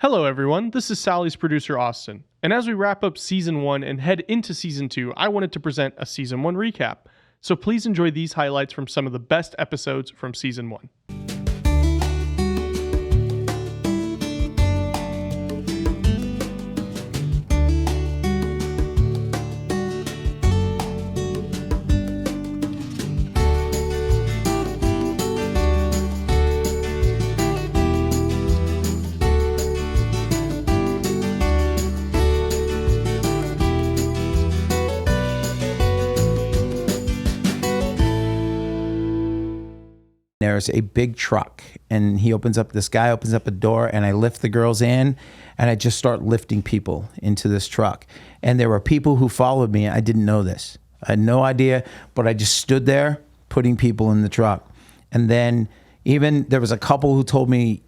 Hello, everyone. This is Sally's producer, Austin. And as we wrap up Season 1 and head into Season 2, I wanted to present a Season 1 recap. So please enjoy these highlights from some of the best episodes from Season 1. There's a big truck and this guy opens up a door and I lift the girls in and I just start lifting people into this truck. And there were people who followed me. I didn't know this. I had no idea, but I just stood there putting people in the truck. And then even there was a couple who told me,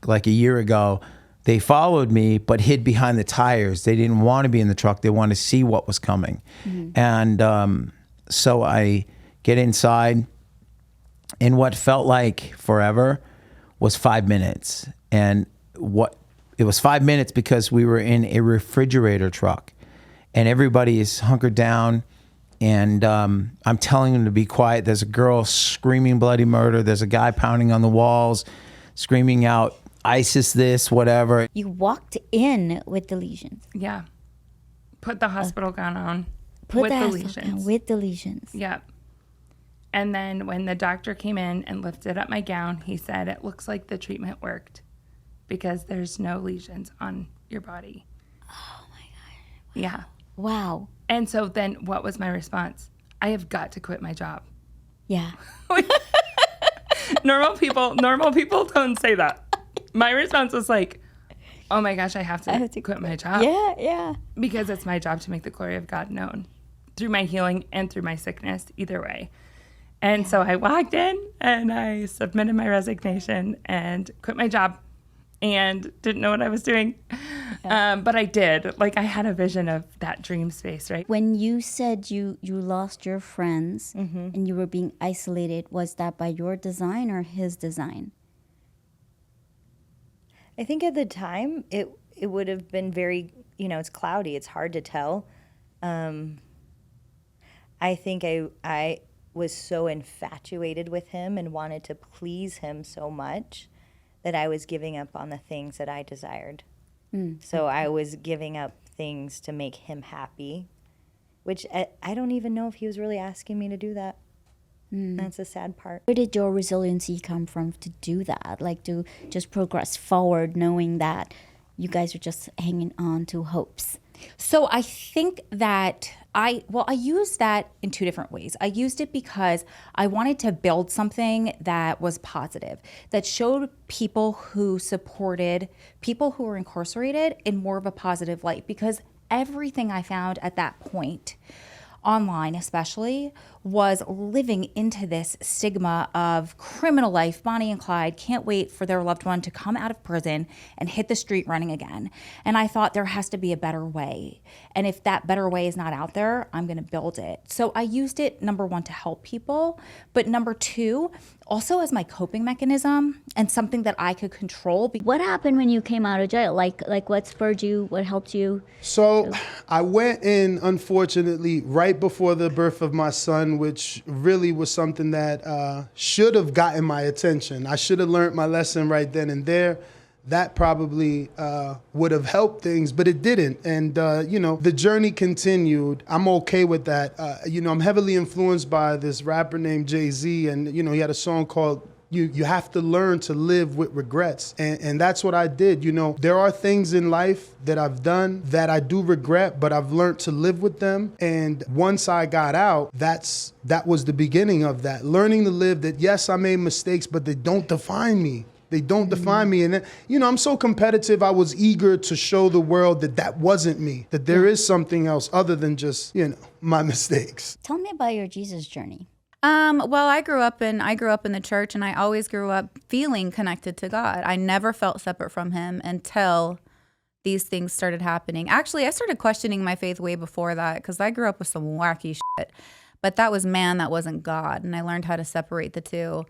like a year ago, they followed me, but hid behind the tires. They didn't want to be in the truck. They wanted to see what was coming. Mm-hmm. And so I get inside. And what felt like forever was 5 minutes. And it was 5 minutes because we were in a refrigerator truck and everybody is hunkered down. And I'm telling them to be quiet. There's a girl screaming bloody murder. There's a guy pounding on the walls, screaming out, ISIS this, whatever. You walked in with the lesions. Yeah. Put the hospital gown on with the lesions. Yeah. And then when the doctor came in and lifted up my gown, he said, it looks like the treatment worked because there's no lesions on your body. Oh, my God. Wow. Yeah. Wow. And so then what was my response? I have got to quit my job. Yeah. Normal people don't say that. My response was like, oh, my gosh, I have to quit my job. Yeah. Because it's my job to make the glory of God known through my healing and through my sickness, either way. And so I walked in and I submitted my resignation and quit my job and didn't know what I was doing. Yeah. But I did. Like I had a vision of that dream space, right? When you said you lost your friends mm-hmm. and you were being isolated, was that by your design or his design? I think at the time it would have been very, it's cloudy. It's hard to tell. I think I was so infatuated with him and wanted to please him so much that I was giving up on the things that I desired. So I was giving up things to make him happy, which I don't even know if he was really asking me to do that. That's the sad part. Where did your resiliency come from to do that? Like to just progress forward knowing that you guys are just hanging on to hopes? So I think that I used that in two different ways. I used it because I wanted to build something that was positive, that showed people who supported people who were incarcerated in more of a positive light, because everything I found at that point, online especially, was living into this stigma of criminal life. Bonnie and Clyde can't wait for their loved one to come out of prison and hit the street running again. And I thought there has to be a better way. And if that better way is not out there, I'm going to build it. So I used it, number one, to help people, but number two, also as my coping mechanism and something that I could control. What happened when you came out of jail? Like what spurred you? What helped you? So I went in, unfortunately, right before the birth of my son, which really was something that should have gotten my attention. I should have learned my lesson right then and there. That probably would have helped things, but it didn't. And, the journey continued. I'm okay with that. I'm heavily influenced by this rapper named Jay-Z, and, he had a song called You have to learn to live with regrets. And that's what I did. There are things in life that I've done that I do regret, but I've learned to live with them. And once I got out, that was the beginning of that. Learning to live that, yes, I made mistakes, but they don't define me. They don't define me. And, I'm so competitive. I was eager to show the world that wasn't me, that there is something else other than just, my mistakes. Tell me about your Jesus journey. Well, I grew up in the church, and I always grew up feeling connected to God. I never felt separate from him until these things started happening. Actually, I started questioning my faith way before that because I grew up with some wacky shit. But that was man, that wasn't God. And I learned how to separate the two.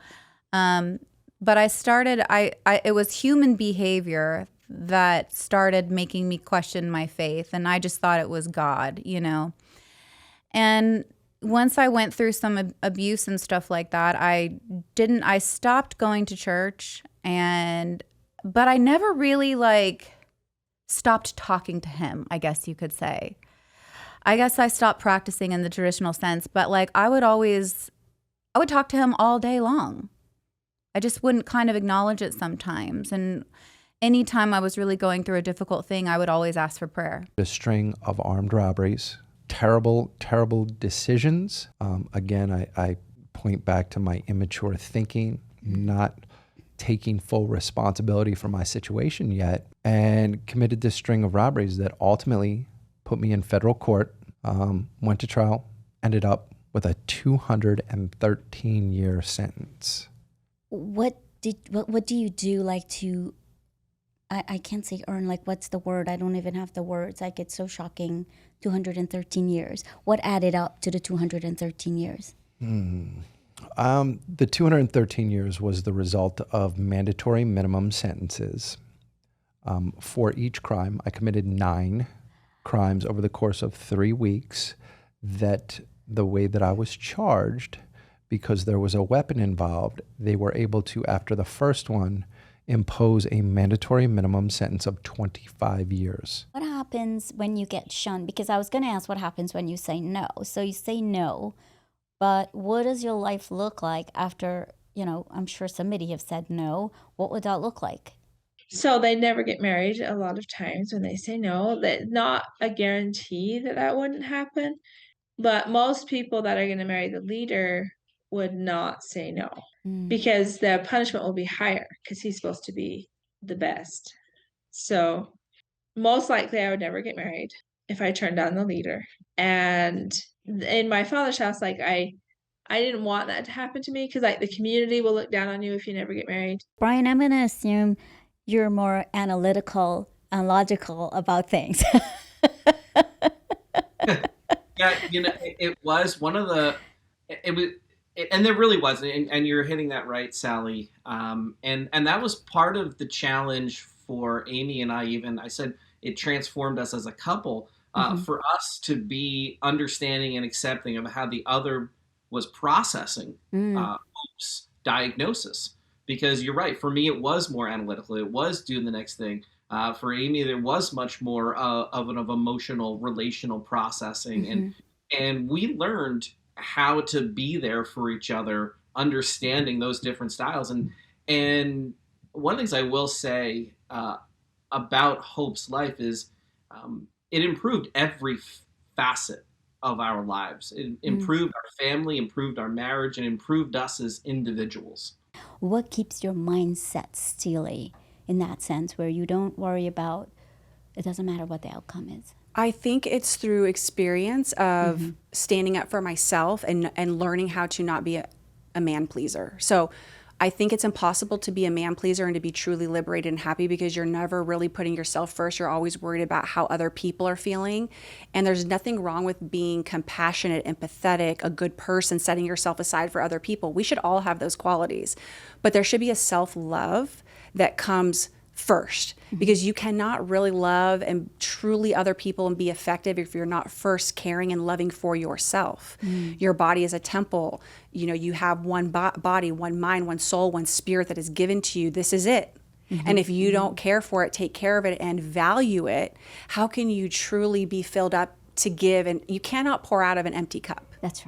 but it was human behavior that started making me question my faith, and I just thought it was God, you know. And once I went through some abuse and stuff like that, I stopped going to church, but I never really like stopped talking to him, I guess you could say. I guess I stopped practicing in the traditional sense, but like I would talk to him all day long. I just wouldn't kind of acknowledge it sometimes. And anytime I was really going through a difficult thing, I would always ask for prayer. A string of armed robberies, terrible, terrible decisions. Again, I point back to my immature thinking, not taking full responsibility for my situation yet, and committed this string of robberies that ultimately put me in federal court, went to trial, ended up with a 213-year sentence. What do you do like to, I can't say earn, like what's the word? I don't even have the words. Like it's so shocking, 213 years. What added up to the 213 years? The 213 years was the result of mandatory minimum sentences. For each crime, I committed 9 crimes over the course of 3 weeks. That the way that I was charged, because there was a weapon involved, they were able to, after the first one, impose a mandatory minimum sentence of 25 years. What happens when you get shunned? Because I was going to ask what happens when you say no. So you say no, but what does your life look like after, you know, I'm sure somebody have said no. What would that look like? So they never get married a lot of times when they say no. That not a guarantee that wouldn't happen, but most people that are going to marry the leader would not say no because the punishment will be higher because he's supposed to be the best. So most likely I would never get married if I turned down the leader. And in my father's house, like I didn't want that to happen to me because like the community will look down on you if you never get married. Brian, I'm going to assume you're more analytical and logical about things. Yeah, you know, it was one of the, and there really was, and you're hitting that right, Sally. And that was part of the challenge for Amy and I. Even I said it transformed us as a couple, for us to be understanding and accepting of how the other was processing Hope's diagnosis. Because you're right, for me it was more analytical. It was doing the next thing. For Amy, there was much more of an emotional, relational processing, and we learned how to be there for each other, understanding those different styles. And one of the things I will say about Hope's life is it improved every facet of our lives. It improved our family, improved our marriage, and improved us as individuals. What keeps your mindset steely in that sense, where you don't worry about, it doesn't matter what the outcome is? I think it's through experience of standing up for myself and learning how to not be a man pleaser. So I think it's impossible to be a man pleaser and to be truly liberated and happy because you're never really putting yourself first. You're always worried about how other people are feeling. And there's nothing wrong with being compassionate, empathetic, a good person, setting yourself aside for other people. We should all have those qualities. But there should be a self-love that comes first, because you cannot really love and truly other people and be effective if you're not first caring and loving for yourself. Your body is a temple. You know, you have one body, one mind, one soul, one spirit that is given to you. This is it. And if you don't care for it, take care of it, and value it, how can you truly be filled up to give? And you cannot pour out of an empty cup. That's right.